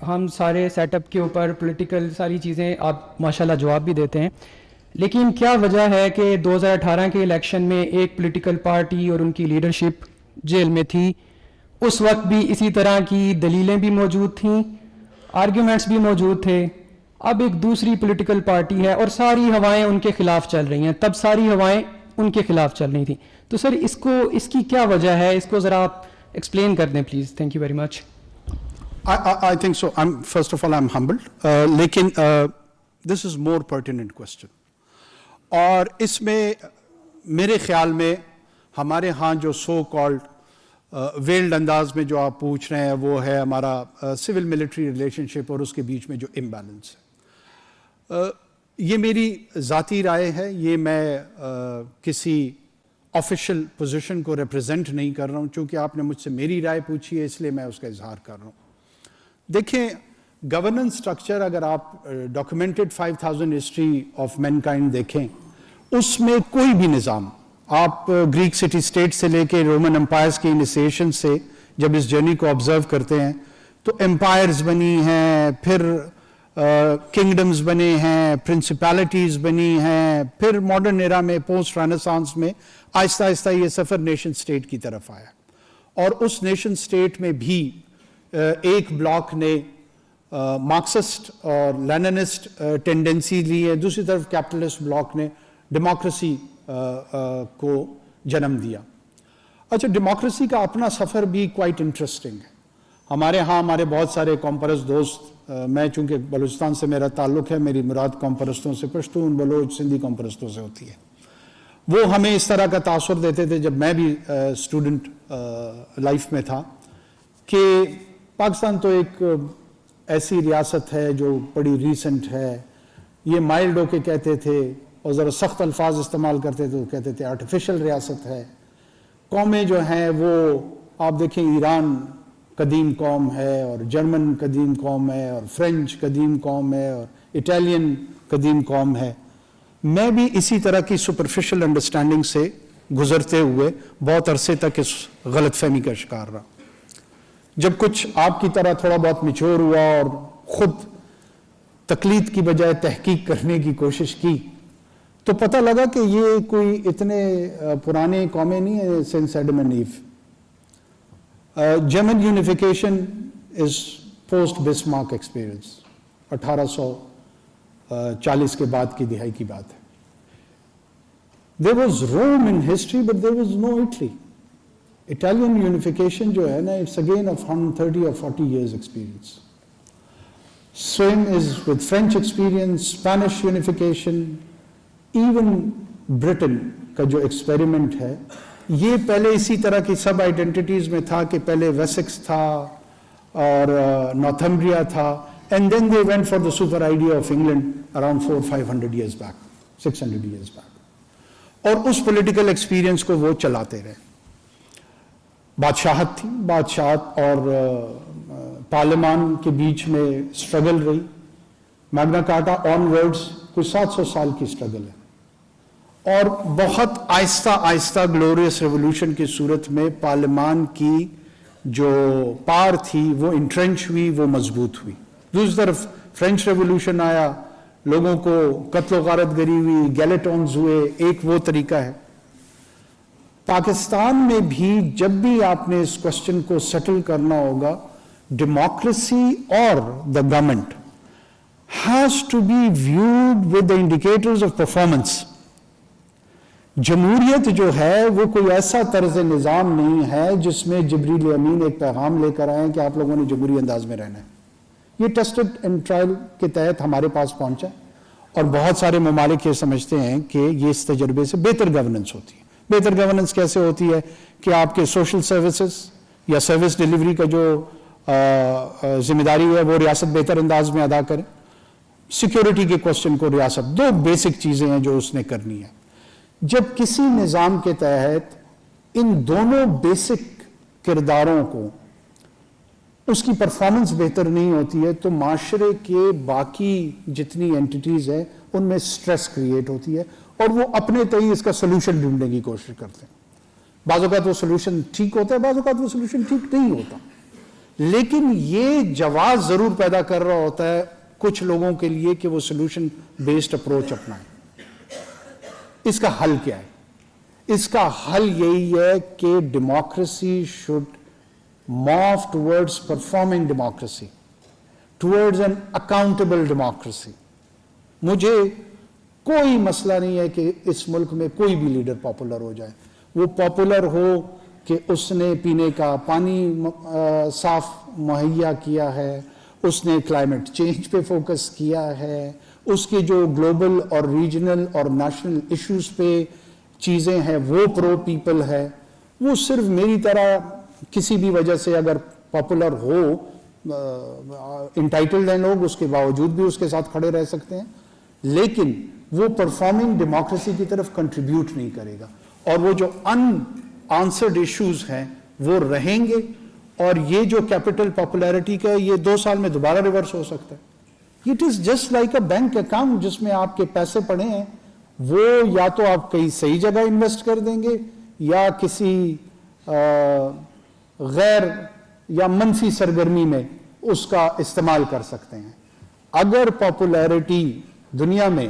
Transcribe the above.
ہم سارے set up کے اوپر پولیٹیکل ساری چیزیں آپ ماشاءاللہ جواب بھی دیتے ہیں، لیکن کیا وجہ ہے کہ 2018 کے الیکشن میں ایک پولیٹیکل پارٹی اور ان کی لیڈرشپ جیل میں تھی؟ اس وقت بھی اسی طرح کی دلیلیں بھی موجود تھیں، آرگیومنٹس بھی موجود تھے۔ اب ایک دوسری پولیٹیکل پارٹی ہے اور ساری ہوائیں ان کے خلاف چل رہی ہیں، تب ساری ہوائیں ان کے خلاف چل رہی تھیں۔ تو سر اس کی کیا وجہ ہے؟ اس کو ذرا آپ ایکسپلین کر دیں please. Thank you very much. I think so. First of all, I'm humbled. لیکن this is more pertinent question. اور اس میں میرے خیال میں ہمارے ہاں جو سو کالڈ ویلڈ انداز میں جو آپ پوچھ رہے ہیں وہ ہے ہمارا سول ملٹری ریلیشن شپ اور اس کے بیچ میں جو امبیلنس ہے. یہ میری ذاتی رائے ہے، یہ میں کسی آفیشیل پوزیشن کو ریپرزینٹ نہیں کر رہا ہوں، چونکہ آپ نے مجھ سے میری رائے پوچھی ہے اس لیے میں اس کا اظہار کر رہا ہوں. دیکھیں، گورننس سٹرکچر اگر آپ documented 5000 history of mankind دیکھیں، اس میں کوئی بھی نظام، آپ گریک سٹی اسٹیٹ سے لے کے رومن امپائرز کی انیسیشن سے جب اس جرنی کو آبزرو کرتے ہیں تو امپائرز بنی ہیں، پھر کنگڈمز بنے ہیں، پرنسپیلٹیز بنی ہیں، پھر ماڈرن ایرا میں پوسٹ رینیسانس میں آہستہ آہستہ یہ سفر نیشن سٹیٹ کی طرف آیا. اور اس نیشن سٹیٹ میں بھی ایک بلاک نے مارکسسٹ اور لیننسٹ ٹینڈنسی لی ہے، دوسری طرف کیپٹلسٹ بلاک نے ڈیموکریسی کو جنم دیا. اچھا، ڈیموکریسی کا اپنا سفر بھی کوائٹ انٹرسٹنگ ہے. ہمارے ہاں ہمارے بہت سارے قوم پرست دوست، میں چونکہ بلوچستان سے میرا تعلق ہے، میری مراد قوم پرستوں سے پشتون، بلوچ، سندھی قوم پرستوں سے ہوتی ہے. وہ ہمیں اس طرح کا تاثر دیتے تھے جب میں بھی اسٹوڈنٹ لائف میں تھا کہ پاکستان تو ایک ایسی ریاست ہے جو بڑی ریسنٹ ہے. یہ مائلڈ ہو کے کہتے تھے اور ذرا سخت الفاظ استعمال کرتے تھے، کہتے تھے آرٹیفیشل ریاست ہے. قومیں جو ہیں وہ آپ دیکھیں، ایران قدیم قوم ہے اور جرمن قدیم قوم ہے اور فرینچ قدیم قوم ہے اور اٹالین قدیم قوم ہے. میں بھی اسی طرح کی سپرفیشل انڈرسٹینڈنگ سے گزرتے ہوئے بہت عرصے تک اس غلط فہمی کا شکار رہا. جب کچھ آپ کی طرح تھوڑا بہت میچور ہوا اور خود تقلید کی بجائے تحقیق کرنے کی کوشش کی تو پتہ لگا کہ یہ کوئی اتنے پرانے قومیں نہیں ہیں. سنس ایڈم اینڈ ایو. German unification is post Bismarck experience, 1840 کے بعد کی دہائی کی بات ہے. There was Rome in history, but there was no Italy. Italian unification جو ہے نا، it's again of 130 or 40 years experience. Same is with French experience, Spanish unification, even Britain کا جو ایکسپیریمنٹ ہے، یہ پہلے اسی طرح کی سب آئیڈینٹیٹیز میں تھا کہ پہلے ویسکس تھا اور نارتھمبریا تھا، and then they went for the super idea of England around 400-500 years back, 600 years back. اور اس پولیٹیکل ایکسپیرینس کو وہ چلاتے رہے. بادشاہت تھی، بادشاہت اور پارلیمان کے بیچ میں اسٹرگل رہی. میگنا کارٹا آن ورڈز کچھ 700 سال کی اسٹرگل ہے، اور بہت آہستہ آہستہ گلوریس ریولوشن کی صورت میں پارلیمان کی جو پار تھی وہ انٹرنچ ہوئی، وہ مضبوط ہوئی. دوسری طرف فرینچ ریولوشن آیا، لوگوں کو قتل و غارت گری ہوئی، گیلیٹونز ہوئے، ایک وہ طریقہ ہے. پاکستان میں بھی جب بھی آپ نے اس کوشچن کو سیٹل کرنا ہوگا، ڈیموکریسی اور the government has to be viewed with the indicators of performance. جمہوریت جو ہے وہ کوئی ایسا طرز نظام نہیں ہے جس میں جبریل امین ایک پیغام لے کر آئیں کہ آپ لوگوں نے جمہوری انداز میں رہنا ہے. یہ ٹیسٹڈ اینڈ ٹرائل کے تحت ہمارے پاس پہنچا، اور بہت سارے ممالک یہ سمجھتے ہیں کہ یہ اس تجربے سے بہتر گورننس ہوتی ہے. بہتر گورننس کیسے ہوتی ہے کہ آپ کے سوشل سروسز یا سروس ڈیلیوری کا جو ذمہ داری ہے وہ ریاست بہتر انداز میں ادا کرے. سیکیورٹی کے کوشچن کو ریاست، دو بیسک چیزیں ہیں جو اس نے کرنی ہے. جب کسی نظام کے تحت ان دونوں بیسک کرداروں کو اس کی پرفارمنس بہتر نہیں ہوتی ہے تو معاشرے کے باقی جتنی اینٹیٹیز ہیں ان میں سٹریس کریٹ ہوتی ہے، اور وہ اپنے تئیں اس کا سلوشن ڈھونڈنے کی کوشش کرتے ہیں. بعض اوقات وہ سلوشن ٹھیک ہوتا ہے، بعض اوقات وہ سلوشن ٹھیک نہیں ہوتا. لیکن یہ جواز ضرور پیدا کر رہا ہوتا ہے کچھ لوگوں کے لیے کہ وہ سولوشن بیسڈ اپروچ اپنائیں. اس کا حل کیا ہے؟ اس کا حل یہی ہے کہ democracy should morph towards performing democracy, towards an accountable democracy. مجھے کوئی مسئلہ نہیں ہے کہ اس ملک میں کوئی بھی لیڈر پاپولر ہو جائے. وہ پاپولر ہو کہ اس نے پینے کا پانی صاف مہیا کیا ہے, اس نے کلائمیٹ چینج پہ فوکس کیا ہے, اس کی جو گلوبل اور ریجنل اور نیشنل ایشوز پہ چیزیں ہیں وہ پرو پیپل ہے. وہ صرف میری طرح کسی بھی وجہ سے اگر پاپولر ہو, انٹائٹلڈ ہیں لوگ, اس کے باوجود بھی اس کے ساتھ کھڑے رہ سکتے ہیں, لیکن وہ پرفارمنگ ڈیموکریسی کی طرف کنٹریبیوٹ نہیں کرے گا, اور وہ جو ان آنسرڈ ایشوز ہیں وہ رہیں گے. اور یہ جو کیپٹل پاپولیرٹی کا یہ 2 سال میں دوبارہ ریورس ہو سکتا ہے. It is just like a bank account جس میں آپ کے پیسے پڑے ہیں, وہ یا تو آپ کہیں صحیح جگہ انویسٹ کر دیں گے یا کسی غیر یا منفی سرگرمی میں اس کا استعمال کر سکتے ہیں. اگر پاپولیرٹی دنیا میں